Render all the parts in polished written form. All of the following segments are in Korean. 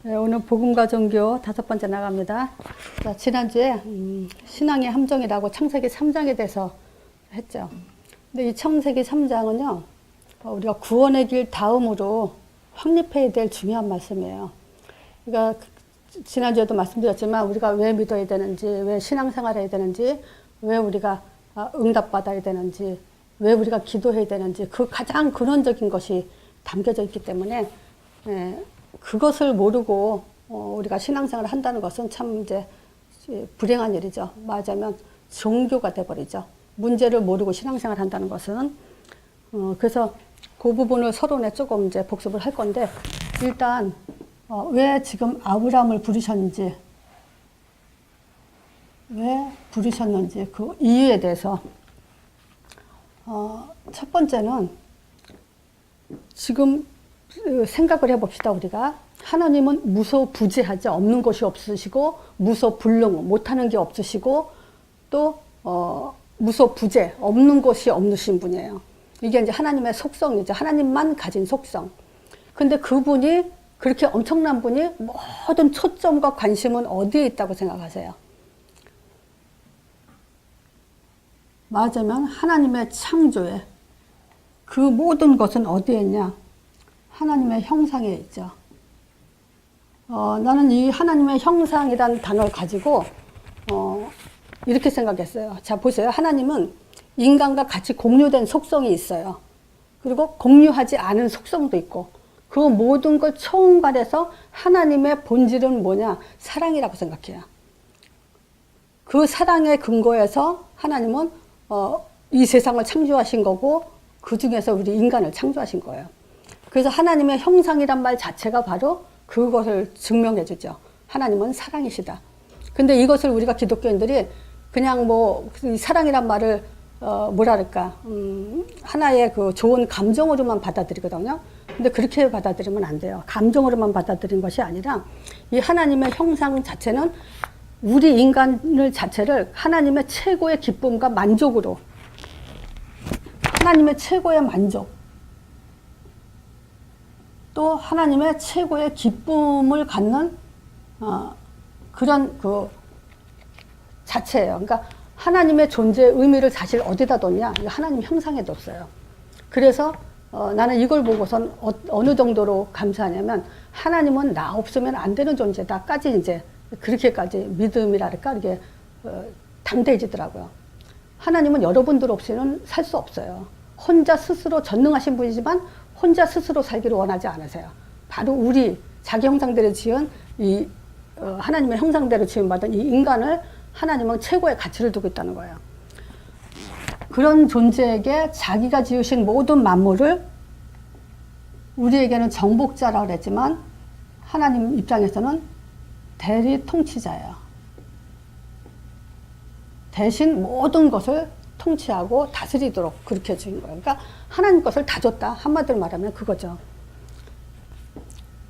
네, 오늘 복음과 종교 5번째 나갑니다. 자, 지난주에 신앙의 함정이라고 창세기 3장에 대해서 했죠. 근데 이 창세기 3장은요, 우리가 구원의 길 다음으로 확립해야 될 중요한 말씀이에요. 그러니까 지난주에도 말씀드렸지만 우리가 왜 믿어야 되는지, 왜 신앙생활 해야 되는지, 왜 우리가 응답받아야 되는지, 왜 우리가 기도해야 되는지, 그 가장 근원적인 것이 담겨져 있기 때문에 그것을 모르고 우리가 신앙생활을 한다는 것은 참 이제 불행한 일이죠. 말하자면 종교가 돼버리죠. 문제를 모르고 신앙생활을 한다는 것은. 그래서 그 부분을 서론에 조금 이제 복습을 할 건데, 일단 왜 지금 아브라함을 부르셨는지, 왜 부르셨는지 그 이유에 대해서 첫 번째는 지금 생각을 해봅시다. 우리가 하나님은 무소부재하지, 없는 것이 없으시고 무소불능, 못하는 게 없으시고 또 무소부재, 없는 것이 없으신 분이에요. 이게 이제 하나님의 속성이죠. 하나님만 가진 속성. 근데 그분이 그렇게 엄청난 분이 모든 초점과 관심은 어디에 있다고 생각하세요? 맞으면 하나님의 창조에, 그 모든 것은 어디에 있냐? 하나님의 형상에 있죠. 나는 이 하나님의 형상이라는 단어를 가지고 이렇게 생각했어요. 자, 보세요. 하나님은 인간과 같이 공유된 속성이 있어요. 그리고 공유하지 않은 속성도 있고, 그 모든 걸 총괄해서 하나님의 본질은 뭐냐? 사랑이라고 생각해요. 그 사랑의 근거에서 하나님은 이 세상을 창조하신 거고, 그 중에서 우리 인간을 창조하신 거예요. 그래서 하나님의 형상이란 말 자체가 바로 그것을 증명해 주죠. 하나님은 사랑이시다. 근데 이것을 우리가 기독교인들이 그냥 사랑이란 말을 뭐랄까, 하나의 그 좋은 감정으로만 받아들이거든요. 근데 그렇게 받아들이면 안 돼요. 감정으로만 받아들인 것이 아니라 이 하나님의 형상 자체는 우리 인간을 자체를 하나님의 최고의 기쁨과 만족으로, 하나님의 최고의 만족, 또 하나님의 최고의 기쁨을 갖는 그런 그 자체예요. 그러니까 하나님의 존재의 의미를 사실 어디다 뒀냐? 하나님 형상에 뒀어요. 그래서 나는 이걸 보고선 어느 정도로 감사하냐면, 하나님은 나 없으면 안 되는 존재다까지 이제 그렇게까지 믿음이랄까 이게 담대해지더라고요. 하나님은 여러분들 없이는 살 수 없어요. 혼자 스스로 전능하신 분이지만 혼자 스스로 살기를 원하지 않으세요. 바로 우리 자기 형상대로 지은 이 하나님의 형상대로 지음받은 이 인간을 하나님은 최고의 가치를 두고 있다는 거예요. 그런 존재에게 자기가 지으신 모든 만물을, 우리에게는 정복자라고 그랬지만 하나님 입장에서는 대리 통치자예요. 대신 모든 것을 통치하고 다스리도록 그렇게 주신 거예요. 그러니까 하나님 것을 다 줬다. 한마디로 말하면 그거죠.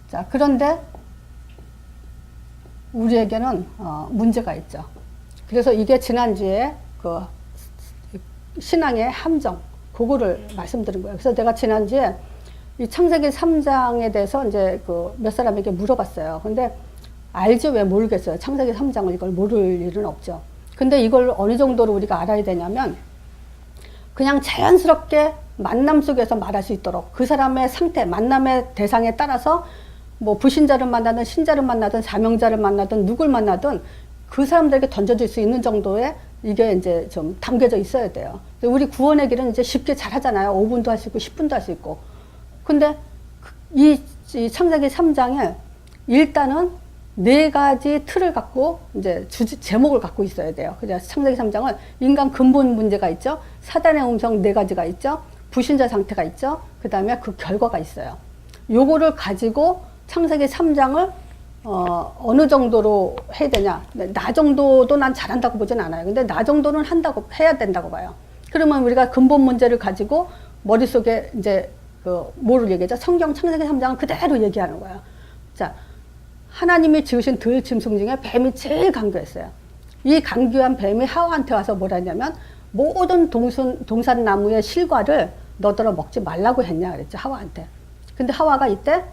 자, 그런데 우리에게는 문제가 있죠. 그래서 이게 지난주에 그 신앙의 함정, 그거를 말씀드린 거예요. 그래서 내가 지난주에 이 창세기 3장에 대해서 이제 그 몇 사람에게 물어봤어요. 근데 알지 왜 모르겠어요. 창세기 3장을 이걸 모를 일은 없죠. 근데 이걸 어느 정도로 우리가 알아야 되냐면, 그냥 자연스럽게 만남 속에서 말할 수 있도록 그 사람의 상태, 만남의 대상에 따라서 뭐 불신자를 만나든 신자를 만나든 사명자를 만나든 누굴 만나든 그 사람들에게 던져줄 수 있는 정도의 이게 이제 좀 담겨져 있어야 돼요. 우리 구원의 길은 이제 쉽게 잘 하잖아요. 5분도 할 수 있고 10분도 할 수 있고. 근데 이 창세기 3장에 일단은 4가지 틀을 갖고 이제 제목을 갖고 있어야 돼요. 그래서 창세기 3장은 인간 근본 문제가 있죠. 사단의 음성 4가지가 있죠. 불신자 상태가 있죠. 그 다음에 그 결과가 있어요. 요거를 가지고 창세기 3장을 어느 정도로 해야 되냐. 나 정도도 난 잘한다고 보진 않아요. 근데 나 정도는 해야 된다고 봐요. 그러면 우리가 근본 문제를 가지고 머릿속에 이제 뭐를 얘기하죠? 성경 창세기 3장을 그대로 얘기하는 거예요. 자, 하나님이 지으신 들짐승 중에 뱀이 제일 강교했어요. 이 강교한 뱀이 하와한테 와서 뭐라 했냐면, 모든 동산나무의 실과를 너더러 먹지 말라고 했냐 그랬죠, 하와한테. 근데 하와가 이때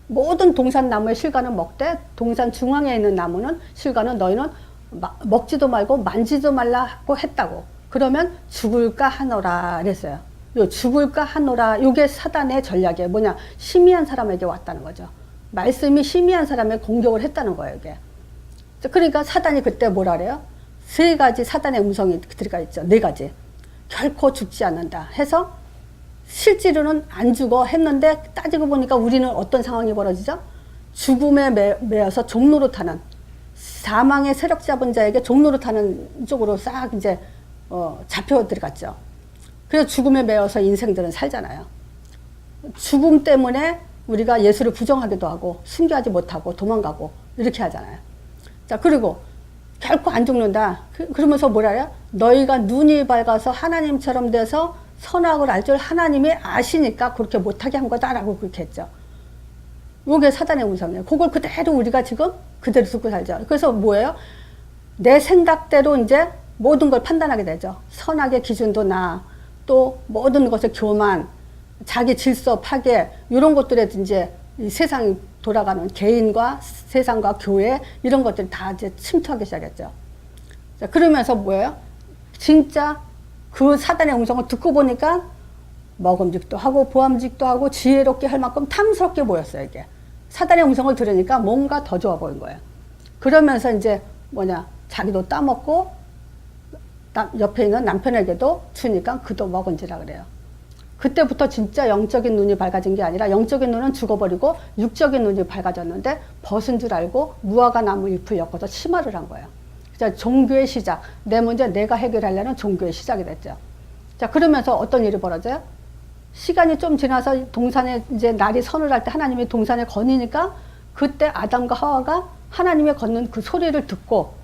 모든 동산 나무의 실과는 먹되 동산 중앙에 있는 나무는 실과는 너희는 먹지도 말고 만지도 말라고 했다고. 그러면 죽을까 하노라 그랬어요. 요 죽을까 하노라 요게 사단의 전략이에요. 뭐냐, 심의한 사람에게 왔다는 거죠. 말씀이 심의한 사람의 공격을 했다는 거예요, 이게. 그러니까 사단이 그때 뭐라 그래요? 세 가지 사단의 음성이 들어가 있죠. 네 가지. 결코 죽지 않는다 해서 실제로는 안 죽어 했는데 따지고 보니까 우리는 어떤 상황이 벌어지죠? 죽음에 매여서 종로로 타는, 사망의 세력 잡은 자에게 종로로 타는 쪽으로 싹 이제 잡혀 들어갔죠. 그래서 죽음에 매여서 인생들은 살잖아요. 죽음 때문에 우리가 예수를 부정하기도 하고 순교하지 못하고 도망가고 이렇게 하잖아요. 자, 그리고 결코 안 죽는다. 그러면서 뭐라 해요? 너희가 눈이 밝아서 하나님처럼 돼서 선악을 알 줄 하나님이 아시니까 그렇게 못하게 한 거다라고 그렇게 했죠. 요게 사단의 음성이에요. 그걸 그대로 우리가 지금 그대로 듣고 살죠. 그래서 뭐예요? 내 생각대로 이제 모든 걸 판단하게 되죠. 선악의 기준도 또 모든 것의 교만, 자기 질서 파괴, 이런 것들에 이제 이 세상이 돌아가는 개인과 세상과 교회, 이런 것들이 다 이제 침투하기 시작했죠. 자, 그러면서 뭐예요? 진짜 그 사단의 음성을 듣고 보니까 먹음직도 하고 보암직도 하고 지혜롭게 할 만큼 탐스럽게 보였어요, 이게. 사단의 음성을 들으니까 뭔가 더 좋아 보인 거예요. 그러면서 이제 뭐냐, 자기도 따먹고 옆에 있는 남편에게도 주니까 그도 먹은지라 그래요. 그때부터 진짜 영적인 눈이 밝아진 게 아니라 영적인 눈은 죽어버리고 육적인 눈이 밝아졌는데 벗은 줄 알고 무화과 나무 잎을 엮어서 치마를 한 거예요. 자, 종교의 시작. 내 문제 내가 해결하려는 종교의 시작이 됐죠. 자, 그러면서 어떤 일이 벌어져요? 시간이 좀 지나서 동산에 이제 날이 선을 할 때 하나님이 동산에 거니니까 그때 아담과 하와가 하나님의 걷는 그 소리를 듣고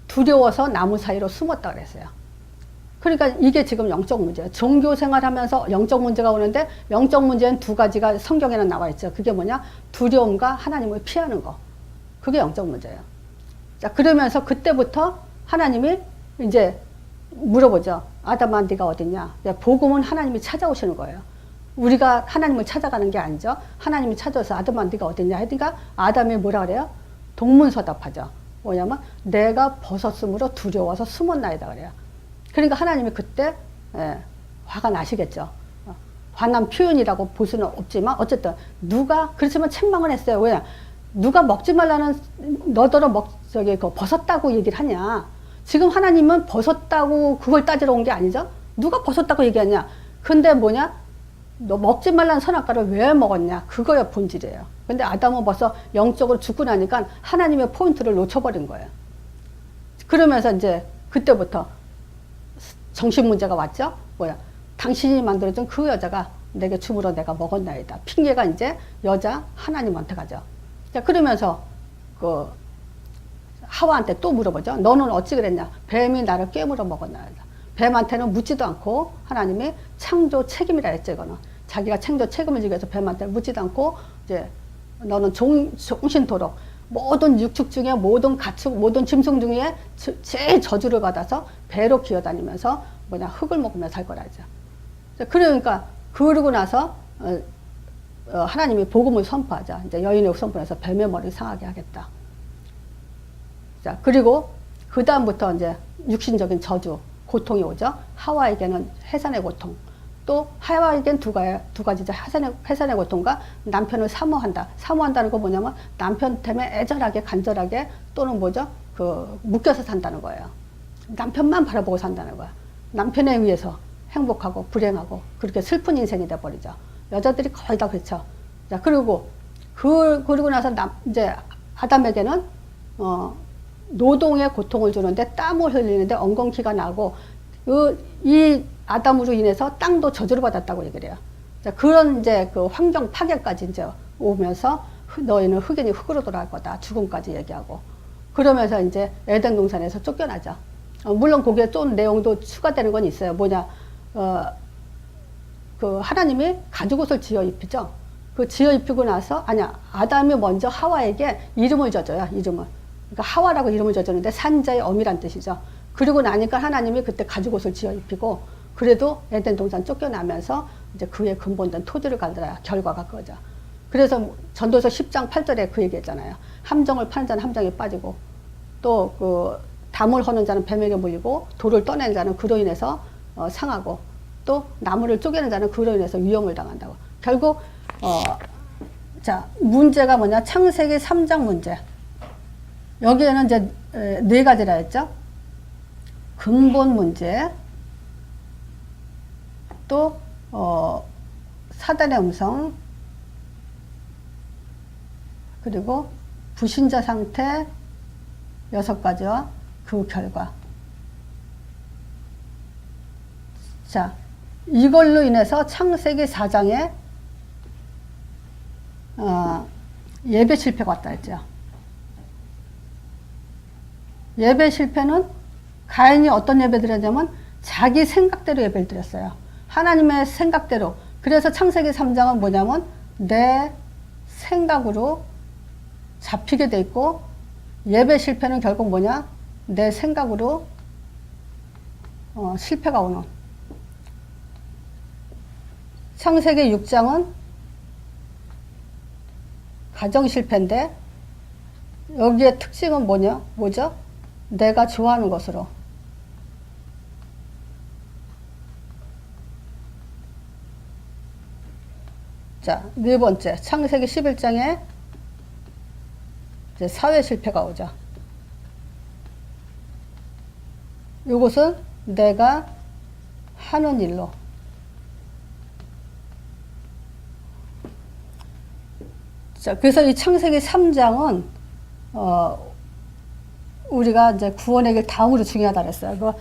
두려워서 나무 사이로 숨었다 그랬어요. 그러니까 이게 지금 영적 문제예요. 종교 생활하면서 영적 문제가 오는데 영적 문제는 두 가지가 성경에는 나와 있죠. 그게 뭐냐? 두려움과 하나님을 피하는 거. 그게 영적 문제예요. 자, 그러면서 그때부터 하나님이 이제 물어보죠. 아담아, 네가 어딨냐? 복음은 하나님이 찾아오시는 거예요. 우리가 하나님을 찾아가는 게 아니죠. 하나님이 찾아와서 아담아, 네가 어딨냐? 하니까 아담이 뭐라 그래요? 동문서답하죠. 뭐냐면 내가 벗었으므로 두려워서 숨었나이다 그래요. 그러니까 하나님이 그때 화가 나시겠죠. 화난 표현이라고 볼 수는 없지만 어쨌든 누가 그렇지만 책망을 했어요. 왜? 누가 먹지 말라는 너더러 벗었다고 얘기를 하냐. 지금 하나님은 벗었다고 그걸 따지러 온 게 아니죠. 누가 벗었다고 얘기하냐. 근데 뭐냐, 너 먹지 말라는 선악과를 왜 먹었냐, 그거야 본질이에요. 근데 아담은 벌써 영적으로 죽고 나니까 하나님의 포인트를 놓쳐버린 거예요. 그러면서 이제 그때부터 정신 문제가 왔죠. 뭐야, 당신이 만들어준 그 여자가 내게 주물어 내가 먹었나이다. 핑계가 이제 여자 하나님한테 가죠. 자, 그러면서 그 하와한테 또 물어보죠. 너는 어찌 그랬냐? 뱀이 나를 깨물어 먹었나이다. 뱀한테는 묻지도 않고 하나님이 창조 책임이라 했죠. 이거는 자기가 창조 책임을 지기 위해서 뱀한테 묻지도 않고 이제 너는 종신토록 모든 육축 중에 모든 가축 모든 짐승 중에 제일 저주를 받아서 배로 기어다니면서 뭐냐, 흙을 먹으며 살 거라죠. 그러니까 그러고 나서 하나님이 복음을 선포하자. 이제 여인의 후손분에서 뱀의 머리를 상하게 하겠다. 자, 그리고 그 다음부터 이제 육신적인 저주, 고통이 오죠. 하와에게는 해산의 고통, 또 하와에겐 두 가지죠. 해산의 고통과 남편을 사모한다. 사모한다는 거 뭐냐면 남편 때문에 애절하게 간절하게 또는 뭐죠? 묶여서 산다는 거예요. 남편만 바라보고 산다는 거야. 남편에 의해서 행복하고 불행하고 그렇게 슬픈 인생이 돼버리죠. 여자들이 거의 다 그렇죠. 자, 그리고 그러고 나서 이제 아담에게는 노동의 고통을 주는데 땀을 흘리는데 엉겅퀴가 나고 이 아담으로 인해서 땅도 저주를 받았다고 얘기를 해요. 자, 그런 이제 그 환경 파괴까지 이제 오면서 너희는 흑인이 흙으로 돌아갈 거다. 죽음까지 얘기하고. 그러면서 이제 에덴 동산에서 쫓겨나죠. 물론 거기에 좀 내용도 추가되는 건 있어요. 뭐냐, 그 하나님이 가죽옷을 지어 입히죠. 그 지어 입히고 나서, 아담이 먼저 하와에게 이름을 져줘요. 이름을. 그러니까 하와라고 이름을 져줬는데 산자의 어미란 뜻이죠. 그리고 나니까 하나님이 그때 가죽옷을 지어 입히고, 그래도 에덴 동산 쫓겨나면서 이제 그의 근본된 토지를 가더라. 결과가 그거죠. 그래서 전도서 10장 8절에 그 얘기했잖아요. 함정을 파는 자는 함정에 빠지고, 또 그 담을 허는 자는 뱀에게 물리고, 돌을 떠내는 자는 그로 인해서 상하고, 또 나무를 쪼개는 자는 그로 인해서 위험을 당한다고. 결국 자, 문제가 뭐냐? 창세기 3장 문제. 여기에는 이제 네 가지라 했죠. 근본 문제, 또 사단의 음성, 그리고 불신자 상태 6가지와 그 결과. 자, 이걸로 인해서 창세기 4장에 예배 실패가 왔다 했죠. 예배 실패는 가인이 어떤 예배 드렸냐면 자기 생각대로 예배를 드렸어요. 하나님의 생각대로. 그래서 창세기 3장은 뭐냐면 내 생각으로 잡히게 돼 있고, 예배 실패는 결국 뭐냐? 내 생각으로 실패가 오는. 창세기 6장은 가정 실패인데, 여기에 특징은 뭐죠? 내가 좋아하는 것으로. 자, 네 번째, 창세기 11장에 이제 사회 실패가 오죠. 이것은 내가 하는 일로. 자, 그래서 이 창세기 3장은 우리가 이제 구원의 길 다음으로 중요하다 그랬어요. 그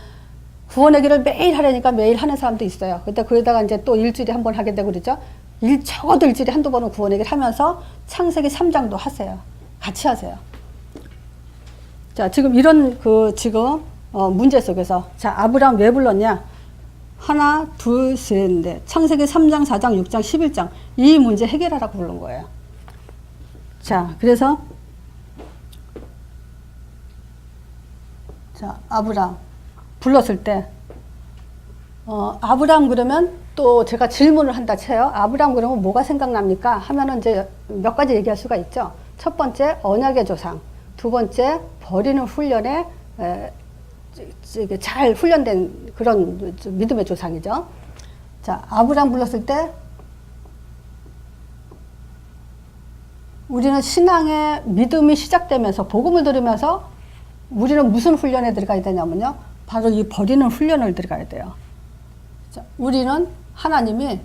구원의 길을 매일 하려니까 매일 하는 사람도 있어요. 근데 그러다가 이제 또 일주일에 한 번 하게 되고 그러죠. 적어도 일주일에 한두 번은 구원의 길 하면서 창세기 3장도 하세요. 같이 하세요. 자, 지금 이런 지금 문제 속에서, 자, 아브라함 왜 불렀냐? 하나, 둘, 셋, 넷. 창세기 3장, 4장, 6장, 11장. 이 문제 해결하라고 부른 거예요. 자, 그래서, 자, 아브라함 불렀을 때, 아브라함 그러면 또 제가 질문을 한다 쳐요. 아브라함 그러면 뭐가 생각납니까? 하면은 이제 몇 가지 얘기할 수가 있죠. 첫 번째, 언약의 조상. 두 번째, 버리는 훈련에 잘 훈련된 그런 믿음의 조상이죠. 자, 아브라함 불렀을 때 우리는 신앙의 믿음이 시작되면서 복음을 들으면서 우리는 무슨 훈련에 들어가야 되냐면요. 바로 이 버리는 훈련을 들어가야 돼요. 자, 우리는 하나님이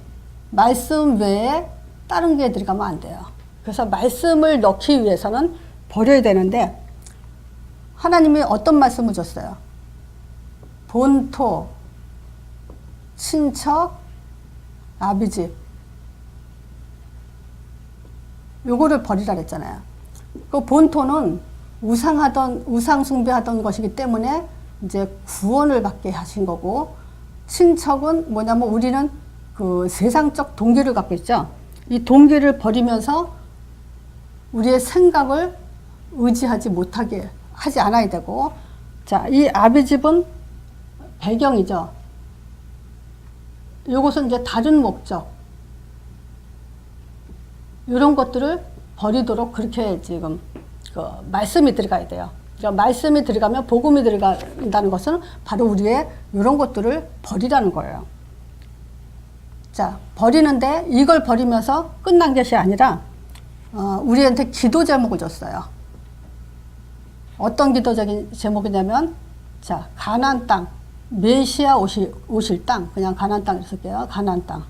말씀 외에 다른 게 들어가면 안 돼요. 그래서 말씀을 넣기 위해서는 버려야 되는데, 하나님이 어떤 말씀을 줬어요? 본토, 친척, 아비집. 요거를 버리라 그랬잖아요. 그 본토는 우상 숭배하던 것이기 때문에 이제 구원을 받게 하신 거고, 친척은 뭐냐면 우리는 그 세상적 동기를 갖고 있죠. 이 동기를 버리면서 우리의 생각을 의지하지 못하게 하지 않아야 되고, 자, 이 아비집은 배경이죠. 이것은 이제 다른 목적, 이런 것들을 버리도록 그렇게 지금 그 말씀이 들어가야 돼요. 그러니까 말씀이 들어가면 복음이 들어간다는 것은 바로 우리의 이런 것들을 버리라는 거예요. 자, 버리는데 이걸 버리면서 끝난 것이 아니라 우리한테 기도 제목을 줬어요. 어떤 기도적인 제목이냐면, 자, 가나안 땅, 메시아 오실 땅, 그냥 가나안 땅 쓸게요. 가나안 땅.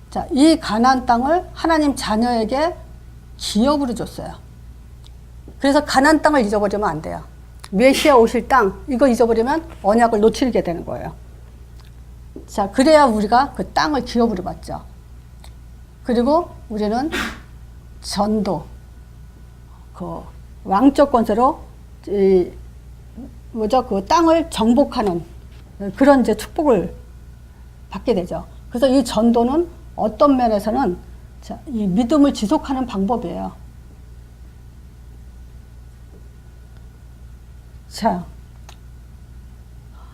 자, 이 가나안 땅을 하나님 자녀에게 기업으로 줬어요. 그래서 가나안 땅을 잊어버리면 안 돼요. 메시아 오실 땅, 이거 잊어버리면 언약을 놓치게 되는 거예요. 자, 그래야 우리가 그 땅을 기업으로 받죠. 그리고 우리는 전도, 그 왕적 권세로 그 땅을 정복하는 그런 이제 축복을 받게 되죠. 그래서 이 전도는 어떤 면에서는 자, 이 믿음을 지속하는 방법이에요. 자,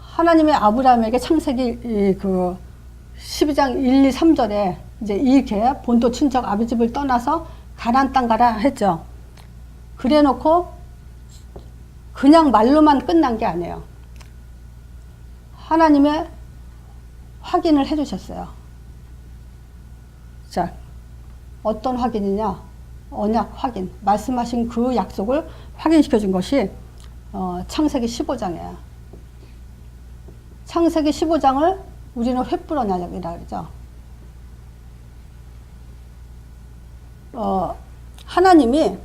하나님의 아브라함에게 창세기 그 12장 1, 2, 3절에 이제 이 개 본토 친척 아비 집을 떠나서 가나안 땅 가라 했죠. 그래 놓고 그냥 말로만 끝난 게 아니에요. 하나님의 확인을 해 주셨어요. 자, 어떤 확인이냐? 언약 확인. 말씀하신 그 약속을 확인시켜 준 것이 창세기 15장이에요. 창세기 15장을 우리는 횃불 언약이라고 그러죠. 하나님이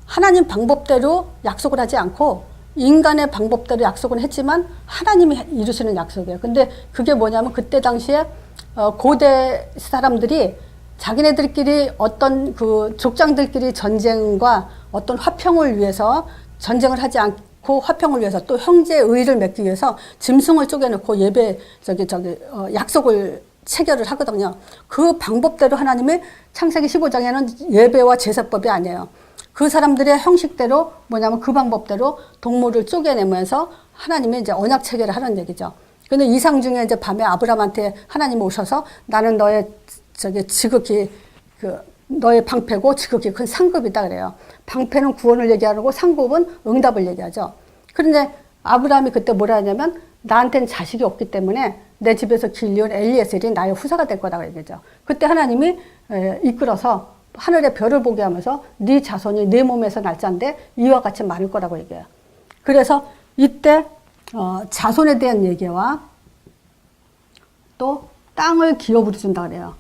하나님 방법대로 약속을 하지 않고 인간의 방법대로 약속은 했지만 하나님이 이루시는 약속이에요. 근데 그게 뭐냐면 그때 당시에 고대 사람들이 자기네들끼리 어떤 그 족장들끼리 전쟁과 어떤 화평을 위해서 전쟁을 하지 않고 화평을 위해서 또 형제의 의를 맺기 위해서 짐승을 쪼개놓고 예배 약속을 체결을 하거든요. 그 방법대로 하나님이 창세기 15장에는 예배와 제사법이 아니에요. 그 사람들의 형식대로 뭐냐면 그 방법대로 동물을 쪼개내면서 하나님이 이제 언약 체결을 하는 얘기죠. 근데 이상 중에 이제 밤에 아브라함한테 하나님이 오셔서 나는 너의 지극히 너의 방패고 지극히 큰 상급이다 그래요. 방패는 구원을 얘기하고 상급은 응답을 얘기하죠. 그런데 아브라함이 그때 뭐라 하냐면 나한테는 자식이 없기 때문에 내 집에서 길리온 엘리에셀이 나의 후사가 될 거라고 얘기하죠. 그때 하나님이 이끌어서 하늘의 별을 보게 하면서 네 자손이 네 몸에서 날 자인데 이와 같이 많을 거라고 얘기해요. 그래서 이때 자손에 대한 얘기와 또 땅을 기업으로 준다 그래요.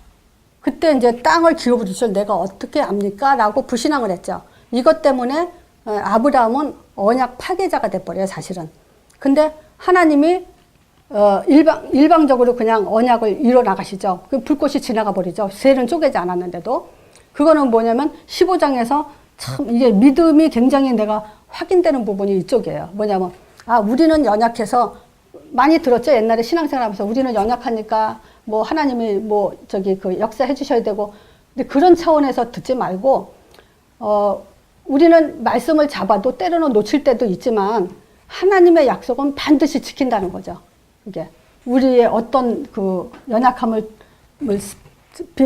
그때 이제 땅을 기업으로 주셔 내가 어떻게 압니까? 라고 불신앙을 했죠. 이것 때문에 아브라함은 언약 파괴자가 돼버려요, 사실은. 근데 하나님이 일방적으로 그냥 언약을 이뤄 나가시죠. 그 불꽃이 지나가 버리죠. 셀은 쪼개지 않았는데도. 그거는 뭐냐면 15장에서 참 이게 믿음이 굉장히 내가 확인되는 부분이 이쪽이에요. 뭐냐면 우리는 연약해서 많이 들었죠. 옛날에 신앙생활 하면서 우리는 연약하니까 뭐 하나님이 그 역사해 주셔야 되고. 근데 그런 차원에서 듣지 말고 우리는 말씀을 잡아도 때로는 놓칠 때도 있지만 하나님의 약속은 반드시 지킨다는 거죠. 이게 우리의 어떤 그 연약함을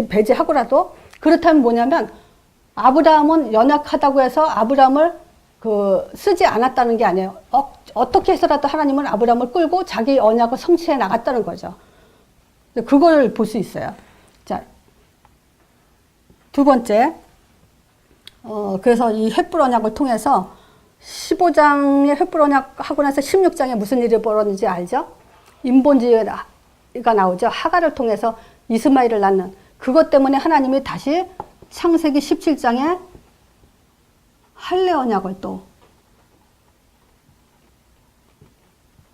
배제하고라도 그렇다면 뭐냐면 아브라함은 연약하다고 해서 아브라함을 쓰지 않았다는 게 아니에요. 어떻게 해서라도 하나님은 아브라함을 끌고 자기 언약을 성취해 나갔다는 거죠. 그걸 볼 수 있어요. 자, 두 번째, 그래서 이 횃불 언약을 통해서 15장에 횃불 언약 하고 나서 16장에 무슨 일이 벌어졌는지 알죠? 인본주의가 나오죠. 하갈을 통해서 이스마엘을 낳는 그것 때문에 하나님이 다시 창세기 17장에 할례 언약을 또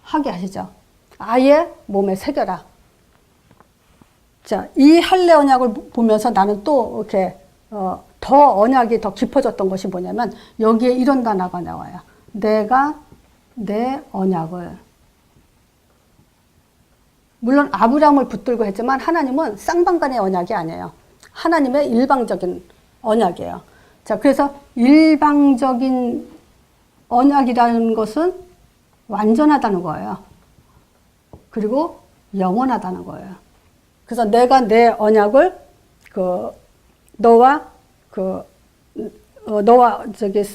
하게 하시죠. 아예 몸에 새겨라. 자, 이 할례 언약을 보면서 나는 또 이렇게 더 언약이 더 깊어졌던 것이 뭐냐면 여기에 이런 단어가 나와요. 내가 내 언약을. 물론 아브라함을 붙들고 했지만 하나님은 쌍방간의 언약이 아니에요. 하나님의 일방적인 언약이에요. 자, 그래서 일방적인 언약이라는 것은 완전하다는 거예요. 그리고 영원하다는 거예요. 그래서 내가 내 언약을 너와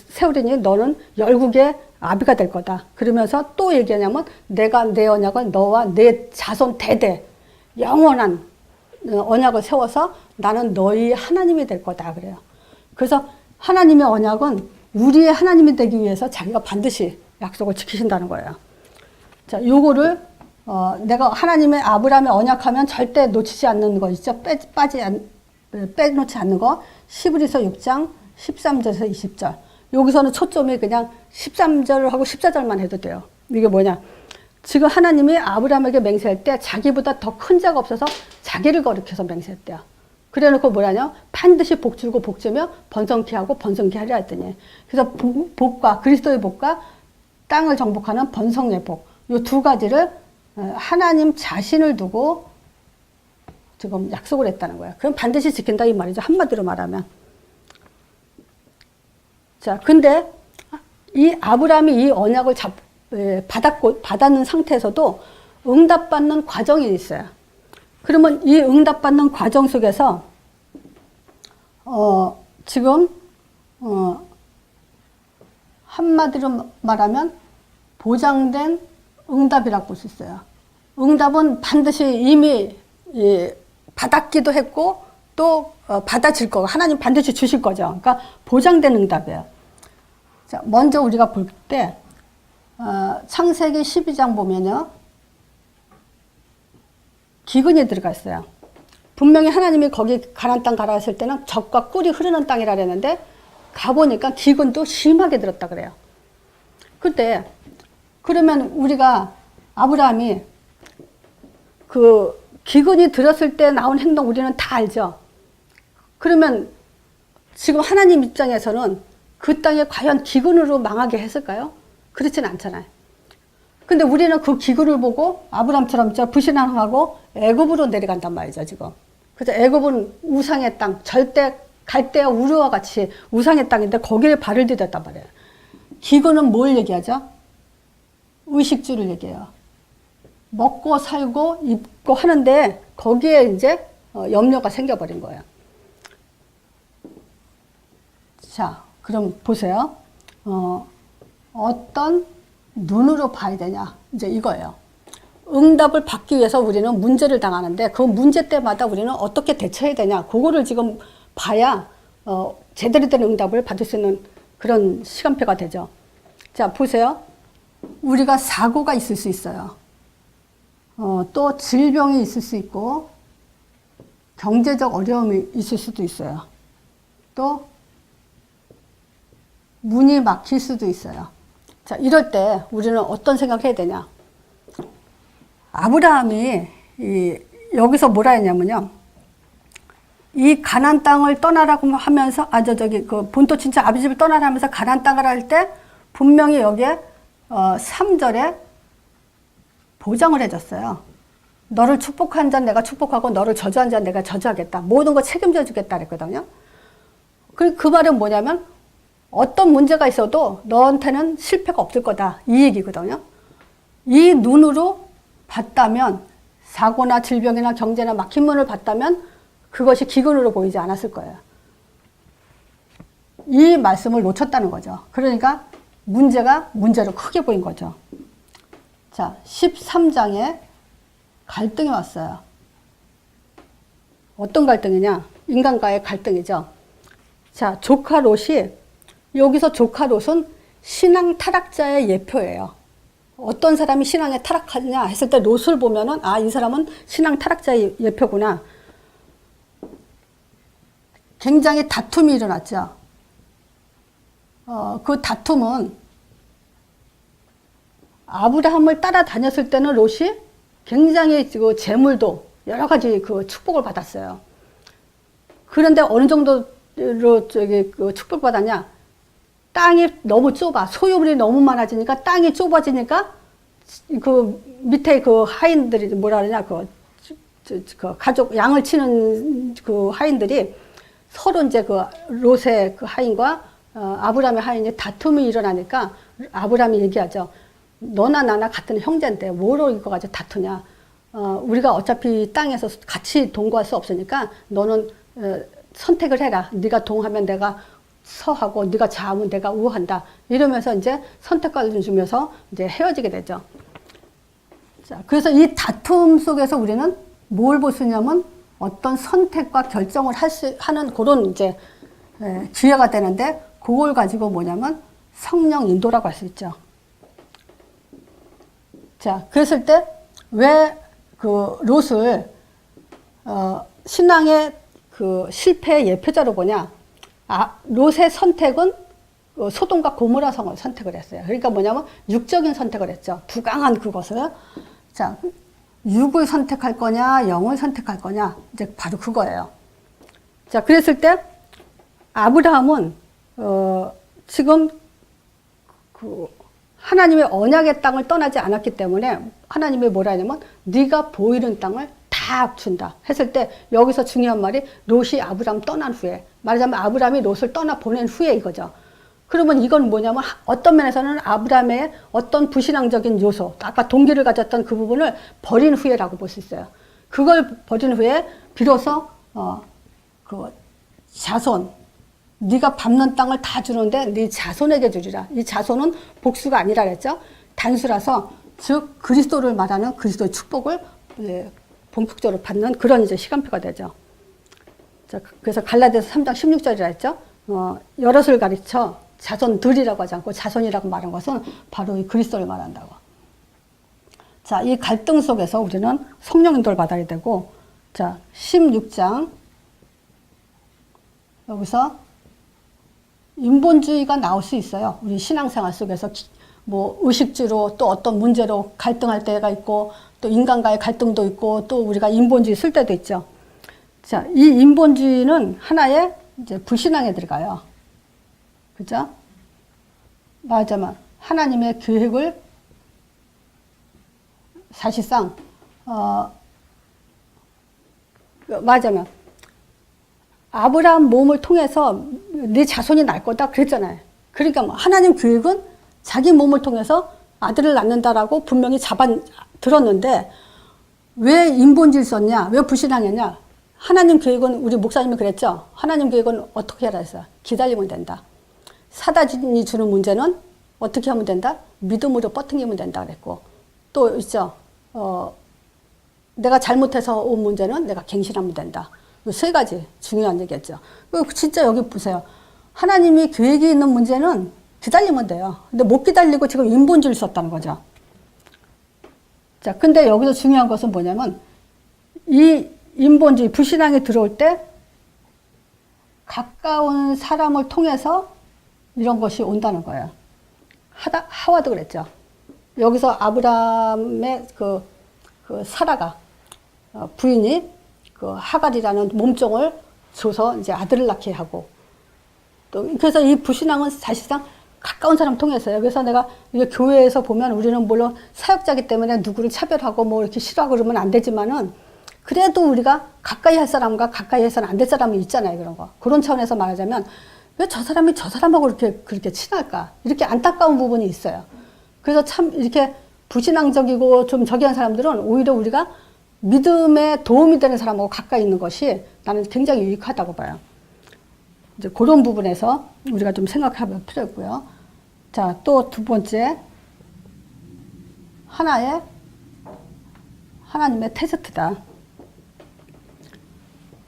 세우리니 너는 열국의 아비가 될 거다. 그러면서 또 얘기하냐면 내가 내 언약을 너와 내 자손 대대 영원한 언약을 세워서 나는 너희 하나님이 될 거다 그래요. 그래서 하나님의 언약은 우리의 하나님이 되기 위해서 자기가 반드시 약속을 지키신다는 거예요. 자, 요거를 내가 하나님의 아브라함의 언약하면 절대 놓치지 않는 거 있죠. 빼놓지 않는 거. 히브리서 6장 13절에서 20절. 여기서는 초점이 그냥 13절하고 14절만 해도 돼요. 이게 뭐냐. 지금 하나님이 아브라함에게 맹세할 때 자기보다 더 큰 자가 없어서 자기를 거룩해서 맹세했대요. 그래 놓고 뭐라냐. 반드시 복주고 복주며 번성케 하고 번성케 하리라 했더니. 그래서 복과 그리스도의 복과 땅을 정복하는 번성의 복. 이 두 가지를 하나님 자신을 두고 지금 약속을 했다는 거예요. 그럼 반드시 지킨다 이 말이죠. 한마디로 말하면. 자, 근데 이 아브라함이 이 언약을 받았는 상태에서도 응답받는 과정이 있어요. 그러면 이 응답받는 과정 속에서 지금 한마디로 말하면 보장된 응답이라고 볼 수 있어요. 응답은 반드시 이미 받았기도 했고 또 받아질 거고 하나님 반드시 주실 거죠. 그러니까 보장된 응답이에요. 자, 먼저 우리가 볼 때 창세기 12장 보면요. 기근이 들어가 있어요. 분명히 하나님이 거기 가나안 땅 가라 했을 때는 젖과 꿀이 흐르는 땅이라 그랬는데 가보니까 기근도 심하게 들었다 그래요. 그때 그러면 우리가 아브라함이 그 기근이 들었을 때 나온 행동 우리는 다 알죠. 그러면 지금 하나님 입장에서는 그 땅에 과연 기근으로 망하게 했을까요? 그렇진 않잖아요. 근데 우리는 그 기근을 보고 아브라함처럼 불신앙하고 애굽으로 내려간단 말이죠, 지금. 그래서 애굽은 우상의 땅, 절대 갈대와 우르와 같이 우상의 땅인데 거기에 발을 디뎠단 말이에요. 기근은 뭘 얘기하죠? 의식주를 얘기해요. 먹고 살고 입고 하는데 거기에 이제 염려가 생겨버린 거예요. 자, 그럼 보세요. 어떤 눈으로 봐야 되냐? 이제 이거예요. 응답을 받기 위해서 우리는 문제를 당하는데 그 문제 때마다 우리는 어떻게 대처해야 되냐? 그거를 지금 봐야 제대로 된 응답을 받을 수 있는 그런 시간표가 되죠. 자, 보세요. 우리가 사고가 있을 수 있어요. 또 질병이 있을 수 있고 경제적 어려움이 있을 수도 있어요. 또 문이 막힐 수도 있어요. 자, 이럴 때 우리는 어떤 생각을 해야 되냐? 아브라함이 여기서 뭐라 했냐면요. 이 가나안 땅을 떠나라고 하면서 그 본토 친척 아비 집을 떠나라 하면서 가나안 땅을 할 때 분명히 여기에 3절에 보장을 해줬어요. 너를 축복한 자 내가 축복하고 너를 저주한 자 내가 저주하겠다. 모든 거 책임져 주겠다 그랬거든요. 그 말은 뭐냐면 어떤 문제가 있어도 너한테는 실패가 없을 거다. 이 얘기거든요. 이 눈으로 봤다면 사고나 질병이나 경제나 막힌 문을 봤다면 그것이 기근으로 보이지 않았을 거예요. 이 말씀을 놓쳤다는 거죠. 그러니까 문제가 문제로 크게 보인 거죠. 자, 13장에 갈등이 왔어요. 어떤 갈등이냐? 인간과의 갈등이죠. 자, 조카 롯이 여기서 조카 롯은 신앙 타락자의 예표예요. 어떤 사람이 신앙에 타락하느냐 했을 때 롯을 보면은 이 사람은 신앙 타락자의 예표구나. 굉장히 다툼이 일어났죠. 그 다툼은 아브라함을 따라다녔을 때는 롯이 굉장히 그 재물도 여러 가지 그 축복을 받았어요. 그런데 어느 정도로 그 축복을 받았냐? 땅이 너무 좁아. 소유물이 너무 많아지니까 땅이 좁아지니까 그 밑에 그 하인들이 뭐라 그러냐? 그 가족 양을 치는 그 하인들이 서로 이제 그 롯의 그 하인과 아브라함의 하인이 다툼이 일어나니까 아브라함이 얘기하죠. 너나 나나 같은 형제인데 뭐로 이거 가지고 다투냐. 우리가 어차피 땅에서 같이 동거할 수 없으니까 너는 선택을 해라. 네가 동하면 내가 서하고 네가 좌하면 내가 우한다. 이러면서 이제 선택권을 주면서 이제 헤어지게 되죠. 자, 그래서 이 다툼 속에서 우리는 뭘 볼 수 있냐면 어떤 선택과 결정을 하는 그런 이제 기회가 되는데 그걸 가지고 뭐냐면 성령 인도라고 할 수 있죠. 자, 그랬을 때 왜 그 롯을 신앙의 그 실패의 예표자로 보냐? 롯의 선택은 소돔과 고모라 성을 선택을 했어요. 그러니까 뭐냐면 육적인 선택을 했죠. 부강한 그것을. 자, 육을 선택할 거냐, 영을 선택할 거냐, 이제 바로 그거예요. 자, 그랬을 때 아브라함은 지금 그 하나님의 언약의 땅을 떠나지 않았기 때문에 하나님이 뭐라 하냐면 네가 보이는 땅을 다 준다 했을 때 여기서 중요한 말이 롯이 아브라함 떠난 후에, 말하자면 아브라함이 롯을 떠나 보낸 후에 이거죠. 그러면 이건 뭐냐면 어떤 면에서는 아브라함의 어떤 부신앙적인 요소, 아까 동기를 가졌던 그 부분을 버린 후에라고 볼 수 있어요. 그걸 버린 후에 비로소 그 자손, 네가 밟는 땅을 다 주는데 네 자손에게 주리라. 이 자손은 복수가 아니라 그랬죠. 단수라서 즉 그리스도를 말하는 그리스도의 축복을 본격적으로 받는 그런 이제 시간표가 되죠. 자, 그래서 갈라디아서 3장 16절이라 했죠. 여럿을 가르쳐 자손들이라고 하지 않고 자손이라고 말한 것은 바로 이 그리스도를 말한다고. 자, 이 갈등 속에서 우리는 성령 인도를 받아야 되고, 자, 16장 여기서 인본주의가 나올 수 있어요. 우리 신앙생활 속에서 뭐 의식주로 또 어떤 문제로 갈등할 때가 있고 또 인간과의 갈등도 있고 또 우리가 인본주의 쓸 때도 있죠. 자, 이 인본주의는 하나의 이제 불신앙에 들어가요. 그죠? 말하자면 하나님의 계획을 사실상 말하자면 아브라함 몸을 통해서 네 자손이 날 거다 그랬잖아요. 그러니까 뭐 하나님 계획은 자기 몸을 통해서 아들을 낳는다라고 분명히 들었는데 왜 인본주의를 썼냐? 왜 불신앙했냐? 하나님 계획은 우리 목사님이 그랬죠. 하나님 계획은 어떻게 하라 했어요? 기다리면 된다. 사단이 주는 문제는 어떻게 하면 된다? 믿음으로 뻗팅기면 된다 그랬고 또 있죠. 내가 잘못해서 온 문제는 내가 갱신하면 된다. 세 가지 중요한 얘기였죠. 진짜 여기 보세요. 하나님이 계획이 있는 문제는 기다리면 돼요. 근데 못 기다리고 지금 인본주의를 썼다는 거죠. 자, 근데 여기서 중요한 것은 뭐냐면 이 인본주의, 불신앙이 들어올 때 가까운 사람을 통해서 이런 것이 온다는 거예요. 하와도 그랬죠. 여기서 아브라함의 그 사라가 부인이 그 하갈이라는 몸종을 줘서 이제 아들을 낳게 하고 또 그래서 이 불신앙은 사실상 가까운 사람 통해서요. 그래서 내가 이게 교회에서 보면 우리는 물론 사역자기 때문에 누구를 차별하고 뭐 이렇게 싫어하고 그러면 안 되지만은 그래도 우리가 가까이 할 사람과 가까이 해서는 안 될 사람이 있잖아요. 그런 거. 그런 차원에서 말하자면 왜 저 사람이 저 사람하고 그렇게 친할까? 이렇게 안타까운 부분이 있어요. 그래서 참 이렇게 불신앙적이고 좀 저기한 사람들은 오히려 우리가 믿음에 도움이 되는 사람하고 가까이 있는 것이 나는 굉장히 유익하다고 봐요. 이제 그런 부분에서 우리가 좀 생각하면 필요했고요. 자, 또 두 번째. 하나님의 테스트다.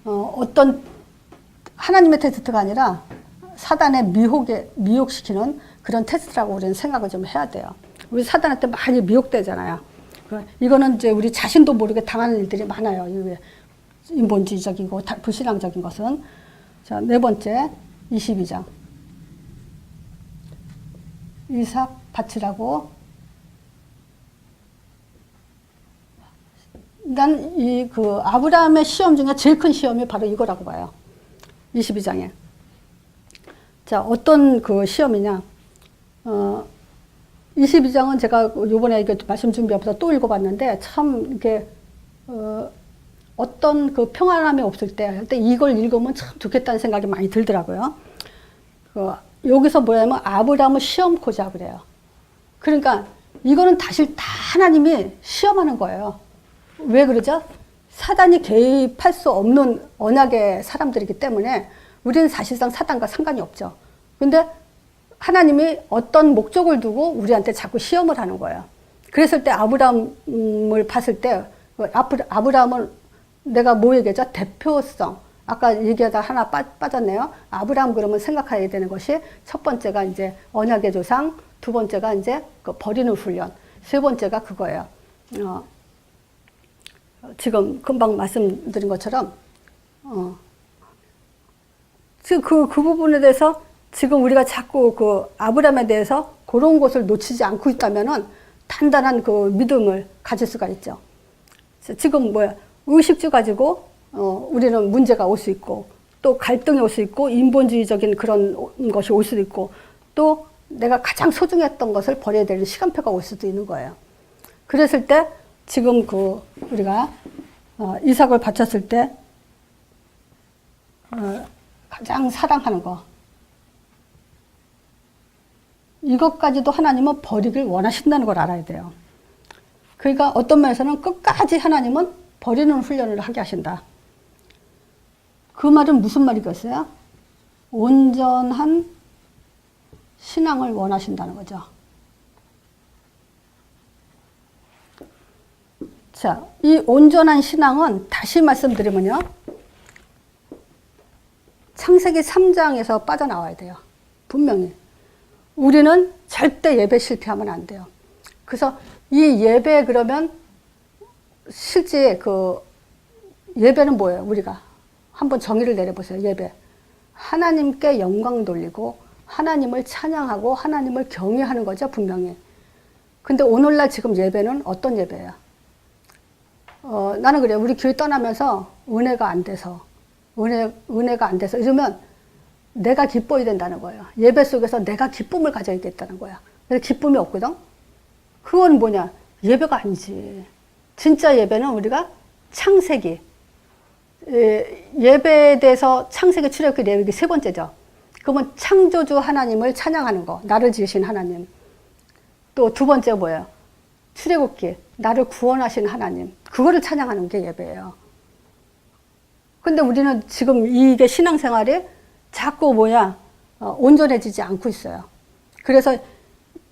어떤 하나님의 테스트가 아니라 사단의 미혹시키는 그런 테스트라고 우리는 생각을 좀 해야 돼요. 우리 사단한테 많이 미혹되잖아요. 이거는 이제 우리 자신도 모르게 당하는 일들이 많아요. 인본주의적이고 불신앙적인 것은. 자, 네 번째, 22장. 이삭 바치라고. 난 아브라함의 시험 중에 제일 큰 시험이 바로 이거라고 봐요. 22장에. 자, 어떤 그 시험이냐. 22장은 제가 요번에 이게 말씀 준비하면서 또 읽어봤는데 참 이게, 어떤 그 평안함이 없을 때 이걸 읽으면 참 좋겠다는 생각이 많이 들더라고요. 여기서 뭐냐면 아브라함을 시험코자 그래요. 그러니까 이거는 다시 다 하나님이 시험하는 거예요. 왜 그러죠? 사단이 개입할 수 없는 언약의 사람들이기 때문에 우리는 사실상 사단과 상관이 없죠. 근데 하나님이 어떤 목적을 두고 우리한테 자꾸 시험을 하는 거예요. 그랬을 때 아브라함을 봤을 때 아브라함은 내가 뭐 얘기하죠? 대표성. 아까 얘기하다 하나 빠졌네요. 아브라함 그러면 생각해야 되는 것이 첫 번째가 이제 언약의 조상, 두 번째가 이제 그 버리는 훈련, 세 번째가 그거예요. 지금 금방 말씀드린 것처럼, 지금 그 부분에 대해서 지금 우리가 자꾸 그 아브라함에 대해서 그런 것을 놓치지 않고 있다면은 단단한 그 믿음을 가질 수가 있죠. 지금 의식주 가지고 우리는 문제가 올 수 있고 또 갈등이 올 수 있고 인본주의적인 그런 것이 올 수도 있고 또 내가 가장 소중했던 것을 버려야 되는 시간표가 올 수도 있는 거예요. 그랬을 때 지금 우리가 이삭을 바쳤을 때 가장 사랑하는 거 이것까지도 하나님은 버리길 원하신다는 걸 알아야 돼요. 그러니까 어떤 면에서는 끝까지 하나님은 버리는 훈련을 하게 하신다. 그 말은 무슨 말이겠어요? 온전한 신앙을 원하신다는 거죠. 자, 이 온전한 신앙은 다시 말씀드리면요. 창세기 3장에서 빠져나와야 돼요. 분명히. 우리는 절대 예배 실패하면 안 돼요. 그래서 이 예배 그러면 실제 그 예배는 뭐예요? 우리가 한번 정의를 내려보세요. 예배. 하나님께 영광 돌리고 하나님을 찬양하고 하나님을 경외하는 거죠. 분명히. 근데 오늘날 지금 예배는 어떤 예배예요? 나는 그래요. 우리 교회 떠나면서 은혜가 안 돼서 은혜가 안 돼서 이러면 내가 기뻐야 된다는 거예요. 예배 속에서 내가 기쁨을 가져야겠다는 거야. 근데 기쁨이 없거든? 그건 뭐냐? 예배가 아니지. 진짜 예배는 우리가 창세기. 예배에 대해서 창세기 출애굽기 레위기 세 번째죠. 그러면 창조주 하나님을 찬양하는 거. 나를 지으신 하나님. 또 두 번째 뭐예요? 출애굽기. 나를 구원하신 하나님. 그거를 찬양하는 게 예배예요. 근데 우리는 지금 이게 신앙생활이 자꾸 온전해지지 않고 있어요. 그래서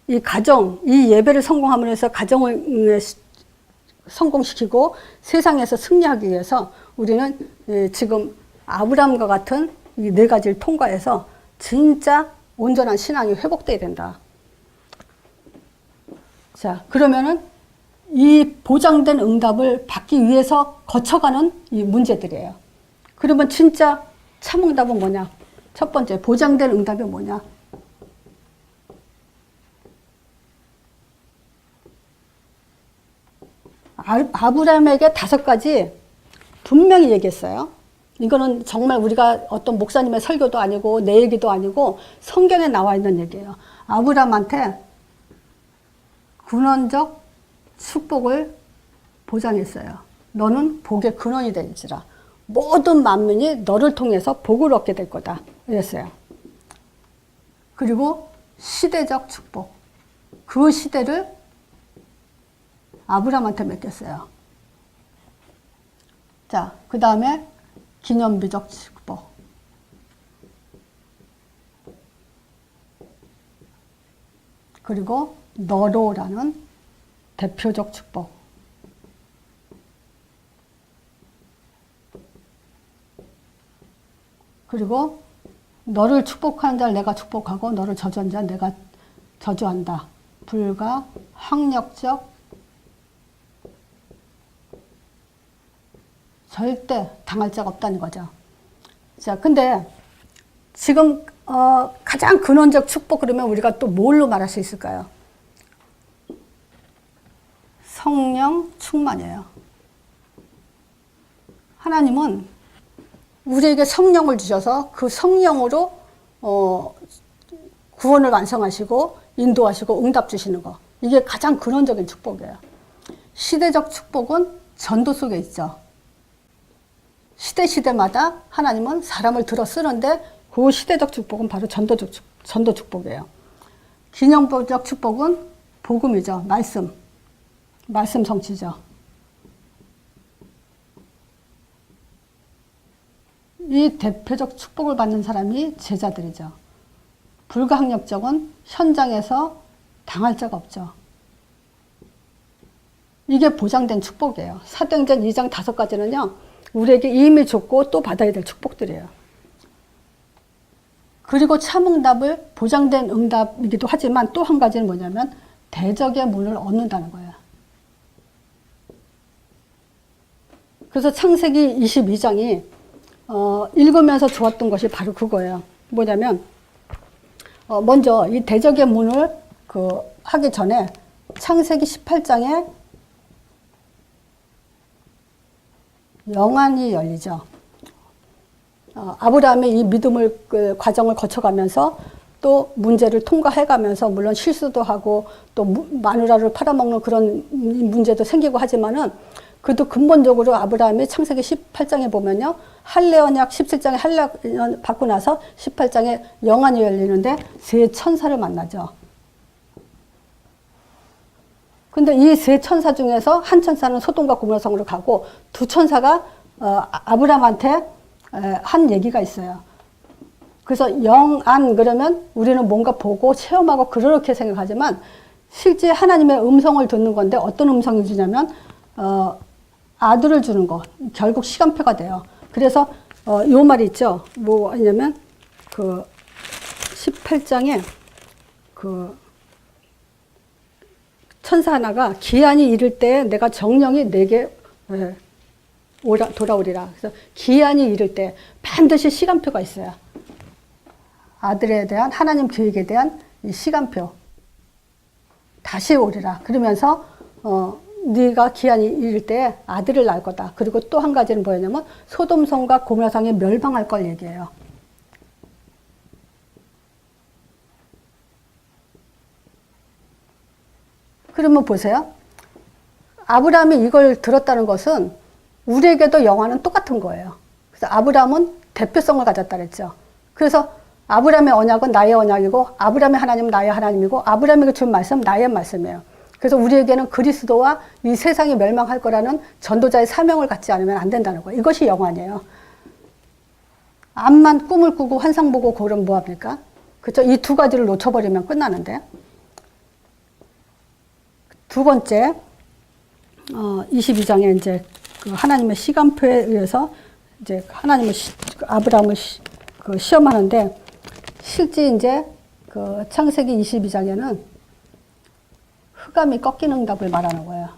이 가정, 이 예배를 성공함으로 해서 가정을 성공시키고 세상에서 승리하기 위해서 우리는 지금 아브라함과 같은 이 네 가지를 통과해서 진짜 온전한 신앙이 회복돼야 된다. 자, 그러면은 이 보장된 응답을 받기 위해서 거쳐가는 이 문제들이에요. 그러면 진짜 참응답은 뭐냐? 첫 번째, 보장된 응답이 뭐냐? 아브라함에게 5가지 분명히 얘기했어요. 이거는 정말 우리가 어떤 목사님의 설교도 아니고 내 얘기도 아니고 성경에 나와 있는 얘기예요. 아브라함한테 근원적 축복을 보장했어요. 너는 복의 근원이 될지라. 모든 만민이 너를 통해서 복을 얻게 될 거다. 이랬어요. 그리고 시대적 축복. 그 시대를 아브라함한테 맡겼어요. 자, 그 다음에 기념비적 축복. 그리고 너로라는 대표적 축복. 그리고 너를 축복하는 자를 내가 축복하고 너를 저주한 자를 내가 저주한다. 불과 학력적 절대 당할 자가 없다는 거죠. 자, 근데 지금 가장 근원적 축복 그러면 우리가 또 뭘로 말할 수 있을까요? 성령 충만이에요. 하나님은 우리에게 성령을 주셔서 그 성령으로 구원을 완성하시고 인도하시고 응답 주시는 거. 이게 가장 근원적인 축복이에요. 시대적 축복은 전도 속에 있죠. 시대마다 하나님은 사람을 들어 쓰는데 그 시대적 축복은 바로 전도 축복이에요. 기념적 축복은 복음이죠. 말씀 성취죠. 이 대표적 축복을 받는 사람이 제자들이죠. 불가항력적은 현장에서 당할 자가 없죠. 이게 보장된 축복이에요. 사도행전 2장 5가지는요. 우리에게 이미 줬고 또 받아야 될 축복들이에요. 그리고 참응답을 보장된 응답이기도 하지만 또 한 가지는 뭐냐면 대적의 문을 얻는다는 거예요. 그래서 창세기 22장이 읽으면서 좋았던 것이 바로 그거예요. 뭐냐면 먼저 이 대적의 문을 하기 전에 창세기 18장에 영안이 열리죠. 아브라함의 이 믿음을 과정을 거쳐가면서 또 문제를 통과해가면서 물론 실수도 하고 또 마누라를 팔아먹는 그런 문제도 생기고 하지만은 그래도 근본적으로 아브라함이 창세기 18장에 보면요. 할례언약 17장에 할례언 받고 나서 18장에 영안이 열리는데 세 천사를 만나죠. 근데 이 세 천사 중에서 한 천사는 소돔과 고모라 성으로 가고 두 천사가 아브라함한테 한 얘기가 있어요. 그래서 영안 그러면 우리는 뭔가 보고 체험하고 그렇게 생각하지만 실제 하나님의 음성을 듣는 건데 어떤 음성이 주냐면 아들을 주는 거 결국 시간표가 돼요. 그래서 요 말이 있죠. 뭐 하냐면 그 18장에 그 천사 하나가 기한이 이를 때 내가 정령이 내게 돌아오리라. 그래서 기한이 이를 때 반드시 시간표가 있어요. 아들에 대한 하나님 계획에 대한 이 시간표. 다시 오리라. 그러면서 네가 기한이 이를 때 아들을 낳을 거다. 그리고 또 한 가지는 뭐였냐면 소돔성과 고모라성이 멸망할 걸 얘기해요. 그러면 보세요. 아브라함이 이걸 들었다는 것은 우리에게도 영화는 똑같은 거예요. 그래서 아브라함은 대표성을 가졌다 그랬죠. 그래서 아브라함의 언약은 나의 언약이고 아브라함의 하나님은 나의 하나님이고 아브라함에게 준 말씀 나의 말씀이에요. 그래서 우리에게는 그리스도와 이 세상이 멸망할 거라는 전도자의 사명을 갖지 않으면 안 된다는 거예요. 이것이 영화예요. 암만 꿈을 꾸고 환상 보고 그러면 뭐합니까? 그렇죠? 이 두 가지를 놓쳐버리면 끝나는데. 두 번째, 22장에 이제 그 하나님의 시간표에 의해서 이제 하나님을 아브라함을 시험하는데 실제 이제 그 창세기 22장에는 흑암이 꺾이는 응답을 말하는 거예요.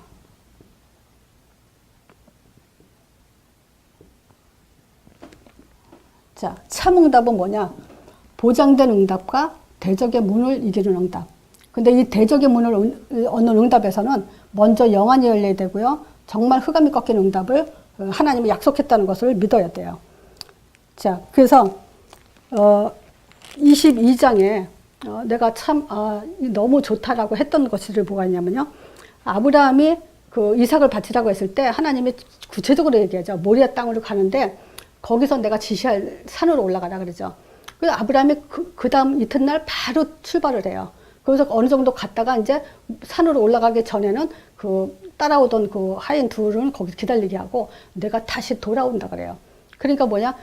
자, 참 응답은 뭐냐? 보장된 응답과 대적의 문을 이기는 응답. 근데 이 대적의 문을 얻는 응답에서는 먼저 영안이 열려야 되고요. 정말 흑암이 꺾이는 응답을 하나님이 약속했다는 것을 믿어야 돼요. 자, 그래서 22장에 내가 참 너무 좋다라고 했던 것을 뭐가 있냐면요. 아브라함이 그 이삭을 바치라고 했을 때 하나님이 구체적으로 얘기하죠. 모리아 땅으로 가는데 거기서 내가 지시할 산으로 올라가라 그러죠. 그래서 아브라함이 그 다음 이튿날 바로 출발을 해요. 그래서 어느 정도 갔다가 이제 산으로 올라가기 전에는 그 따라오던 그 하인 둘은 거기서 기다리게 하고 내가 다시 돌아온다 그래요. 그러니까 뭐냐?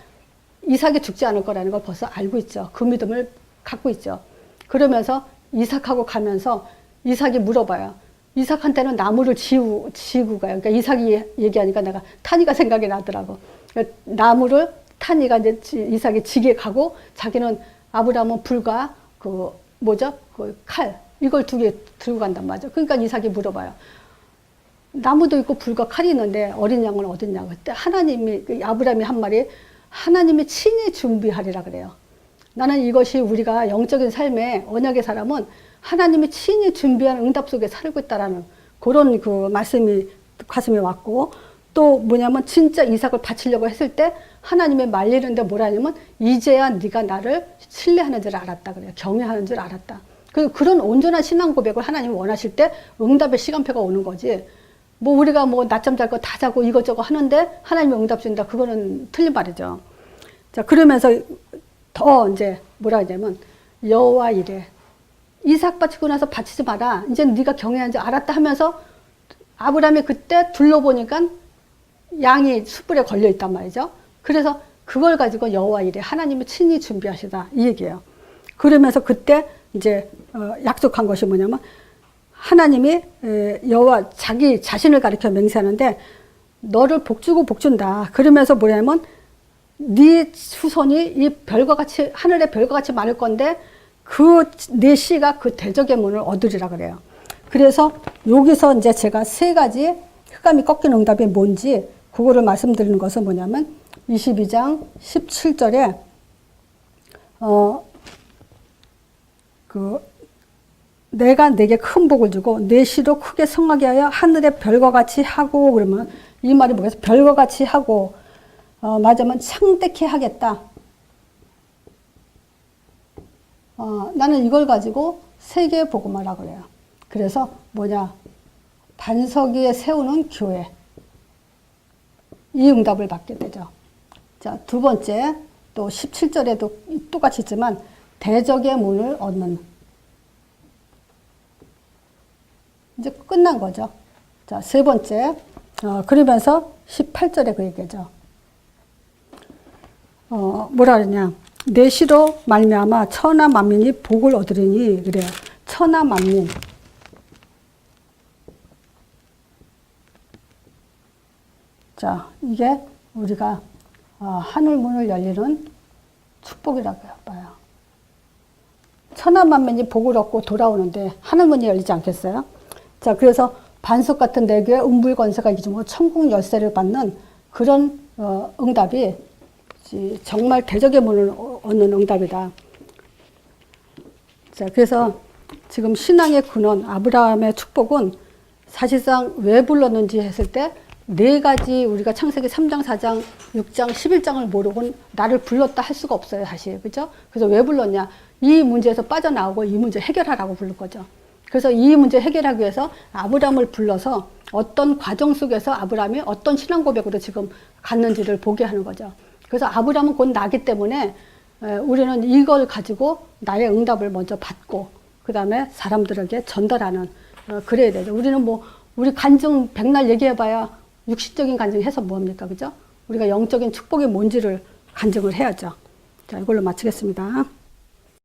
이삭이 죽지 않을 거라는 걸 벌써 알고 있죠. 그 믿음을 갖고 있죠. 그러면서 이삭하고 가면서 이삭이 물어봐요. 이삭한테는 나무를 지고 가요. 그러니까 이삭이 얘기하니까 내가 타니가 생각이 나더라고. 그러니까 나무를 타니가 이제 이삭이 지게 가고 자기는 아브라함은 불과 그 뭐죠? 그 칼. 이걸 두 개 들고 간단 말이죠. 그러니까 이삭이 물어봐요. 나무도 있고 불과 칼이 있는데 어린 양은 어딨냐고. 그때 하나님이, 아브라함이 한 말이 하나님이 친히 준비하리라 그래요. 나는 이것이 우리가 영적인 삶의 언약의 사람은 하나님이 친히 준비한 응답 속에 살고 있다라는 그런 그 말씀이 가슴에 왔고 또 뭐냐면 진짜 이삭을 바치려고 했을 때 하나님이 말리는데 뭐라냐면 이제야 네가 나를 신뢰하는 줄 알았다 그래요. 경외하는 줄 알았다. 그런 온전한 신앙 고백을 하나님이 원하실 때 응답의 시간표가 오는 거지. 뭐 우리가 뭐 낮잠 잘 거 다 자고 이것저것 하는데 하나님이 응답 준다. 그거는 틀린 말이죠. 자, 그러면서 더 이제 뭐라 하냐면 여호와 이래. 이삭 바치고 나서 바치지 마라. 이제 네가 경외하는 줄 알았다 하면서 아브라함이 그때 둘러보니까 양이 숯불에 걸려 있단 말이죠. 그래서 그걸 가지고 여호와 이래. 하나님이 친히 준비하시다. 이 얘기예요. 그러면서 그때 이제 약속한 것이 뭐냐면 하나님이 여호와 자기 자신을 가리켜 맹세하는데 너를 복주고 복준다. 그러면서 뭐냐면 네 후손이 이 별과 같이 하늘의 별과 같이 많을 건데 그 네 씨가 그 대적의 문을 얻으리라 그래요. 그래서 여기서 이제 제가 세 가지 흑암이 꺾인 응답이 뭔지 그거를 말씀드리는 것은 뭐냐면 22장 17절에 내가 내게 큰 복을 주고 내 씨도 크게 성하게 하여 하늘의 별과 같이 하고 그러면 이 말이 뭐겠어? 별과 같이 하고 맞으면 창대케 하겠다. 나는 이걸 가지고 세계의 복음화라 그래요. 그래서 뭐냐? 반석 위에 세우는 교회. 이 응답을 받게 되죠. 자, 두 번째, 또 17절에도 똑같이 있지만 대적의 문을 얻는. 이제 끝난 거죠. 자, 세 번째, 그러면서 18절에 그 얘기죠. 뭐라 그러냐. 내 시로 말미암아 천하 만민이 복을 얻으리니 그래요. 천하 만민. 자, 이게 우리가 하늘 문을 열리는 축복이라고 봐요. 천하 만민이 복을 얻고 돌아오는데 하늘 문이 열리지 않겠어요? 자, 그래서 반석 같은 네 개의 음불 권세가 이기고 천국 열쇠를 받는 그런 응답이 정말 대적의 문을 얻는 응답이다. 자, 그래서 지금 신앙의 근원 아브라함의 축복은 사실상 왜 불렀는지 했을 때 네 가지 우리가 창세기 3장, 4장, 6장, 11장을 모르고는 나를 불렀다 할 수가 없어요, 사실. 그죠? 그래서 왜 불렀냐? 이 문제에서 빠져나오고 이 문제 해결하라고 부른 거죠. 그래서 이 문제 해결하기 위해서 아브라함을 불러서 어떤 과정 속에서 아브라함이 어떤 신앙 고백으로 지금 갔는지를 보게 하는 거죠. 그래서 아브라함은 곧 나기 때문에 우리는 이걸 가지고 나의 응답을 먼저 받고 그 다음에 사람들에게 전달하는 그래야 되죠. 우리는 뭐 우리 간증 백날 얘기해봐야 육신적인 간증 해서 뭐합니까? 그죠? 우리가 영적인 축복이 뭔지를 간증을 해야죠. 자, 이걸로 마치겠습니다.